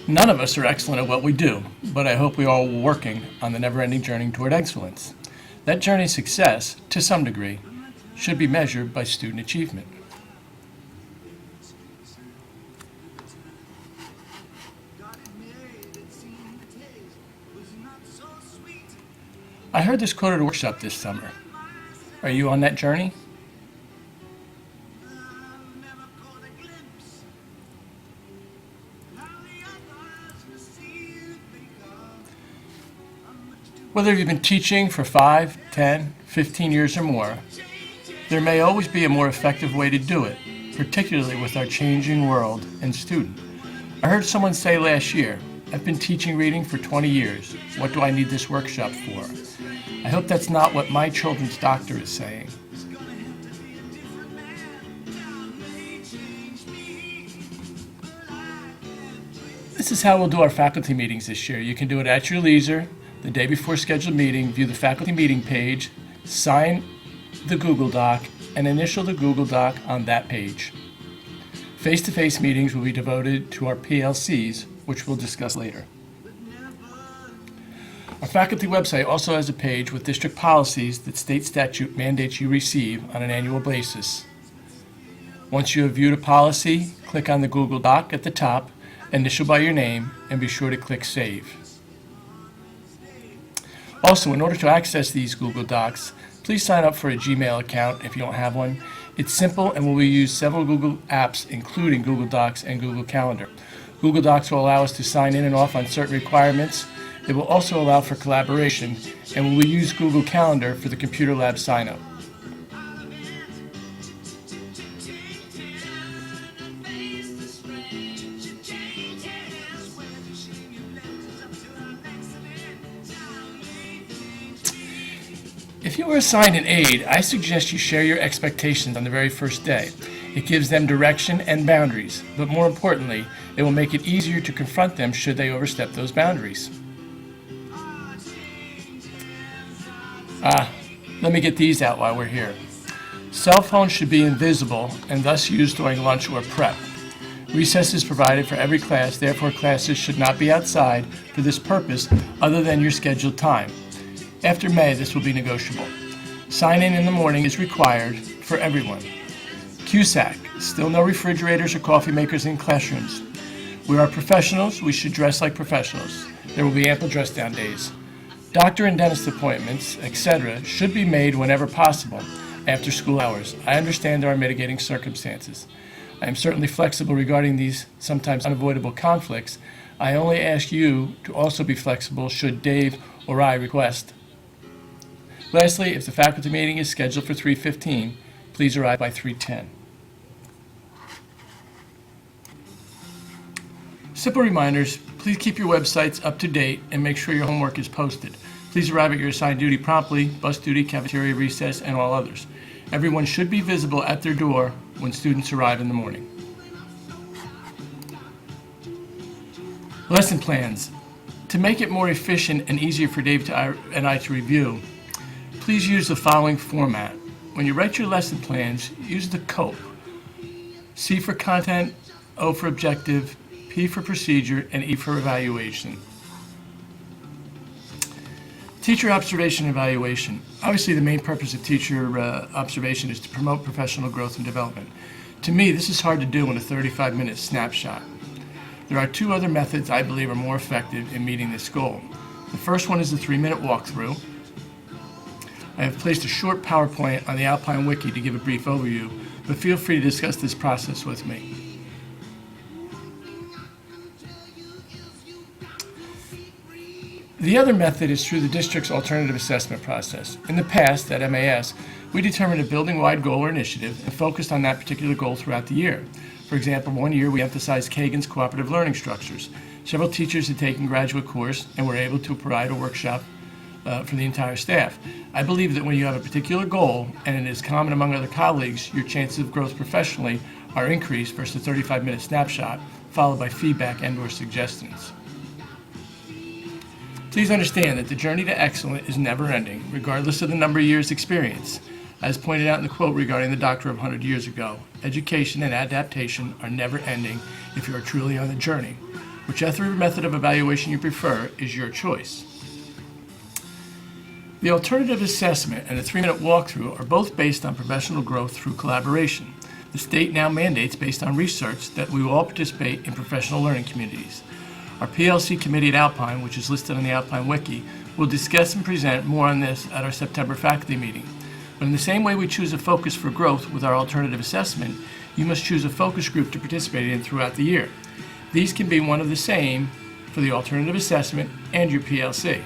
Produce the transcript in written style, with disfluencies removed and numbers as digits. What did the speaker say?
None of us are excellent at what we do, but I hope we are all working on the never-ending journey toward excellence. That journey's success, to some degree, should be measured by student achievement. I heard this quote at a workshop this summer. Are you on that journey? Whether you've been teaching for 5, 10, 15 years or more, there may always be a more effective way to do it, particularly with our changing world and student. I heard someone say last year, I've been teaching reading for 20 years. What do I need this workshop for? I hope that's not what my children's doctor is saying. This is how we'll do our faculty meetings this year. You can do it at your leisure, the day before scheduled meeting, view the faculty meeting page, sign the Google Doc, and initial the Google Doc on that page. Face-to-face meetings will be devoted to our PLCs, which we'll discuss later. Our faculty website also has a page with district policies that state statute mandates you receive on an annual basis. Once you have viewed a policy, click on the Google Doc at the top, initial by your name, and be sure to click Save. Also, in order to access these Google Docs, please sign up for a Gmail account if you don't have one. It's simple and we use several Google apps, including Google Docs and Google Calendar. Google Docs will allow us to sign in and off on certain requirements. It will also allow for collaboration, and we will use Google Calendar for the computer lab sign-up. If you were assigned an aide, I suggest you share your expectations on the very first day. It gives them direction and boundaries, but more importantly, it will make it easier to confront them should they overstep those boundaries. Let me get these out while we're here. Cell phones should be invisible and thus used during lunch or prep. Recess is provided for every class, therefore classes should not be outside for this purpose other than your scheduled time. After May, this will be negotiable. Sign-in in the morning is required for everyone. CUSAC, still no refrigerators or coffee makers in classrooms. We are professionals, we should dress like professionals. There will be ample dress-down days. Doctor and dentist appointments, etc., should be made whenever possible after school hours. I understand there are mitigating circumstances. I am certainly flexible regarding these sometimes unavoidable conflicts. I only ask you to also be flexible should Dave or I request. Lastly, if the faculty meeting is scheduled for 3:15, please arrive by 3:10. Simple reminders, please keep your websites up to date and make sure your homework is posted. Please arrive at your assigned duty promptly, bus duty, cafeteria, recess, and all others. Everyone should be visible at their door when students arrive in the morning. Lesson plans. To make it more efficient and easier for Dave and I to review, please use the following format. When you write your lesson plans, use the COPE. C for content, O for objective, P for procedure, and E for evaluation. Teacher observation and evaluation. Obviously, the main purpose of teacher observation is to promote professional growth and development. To me, this is hard to do in a 35-minute snapshot. There are two other methods I believe are more effective in meeting this goal. The first one is the 3-minute walkthrough. I have placed a short PowerPoint on the Alpine Wiki to give a brief overview, but feel free to discuss this process with me. The other method is through the district's alternative assessment process. In the past, at MAS, we determined a building-wide goal or initiative and focused on that particular goal throughout the year. For example, one year we emphasized Kagan's cooperative learning structures. Several teachers had taken graduate course and were able to provide a workshop for the entire staff. I believe that when you have a particular goal and it is common among other colleagues, your chances of growth professionally are increased versus a 35-minute snapshot followed by feedback and/or suggestions. Please understand that the journey to excellence is never ending, regardless of the number of years experience. As pointed out in the quote regarding the doctor of 100 years ago, education and adaptation are never ending if you are truly on the journey. Whichever method of evaluation you prefer is your choice. The alternative assessment and the 3-minute walkthrough are both based on professional growth through collaboration. The state now mandates, based on research, that we will all participate in professional learning communities. Our PLC committee at Alpine, which is listed on the Alpine Wiki, will discuss and present more on this at our September faculty meeting. But in the same way we choose a focus for growth with our alternative assessment, you must choose a focus group to participate in throughout the year. These can be one of the same for the alternative assessment and your PLC.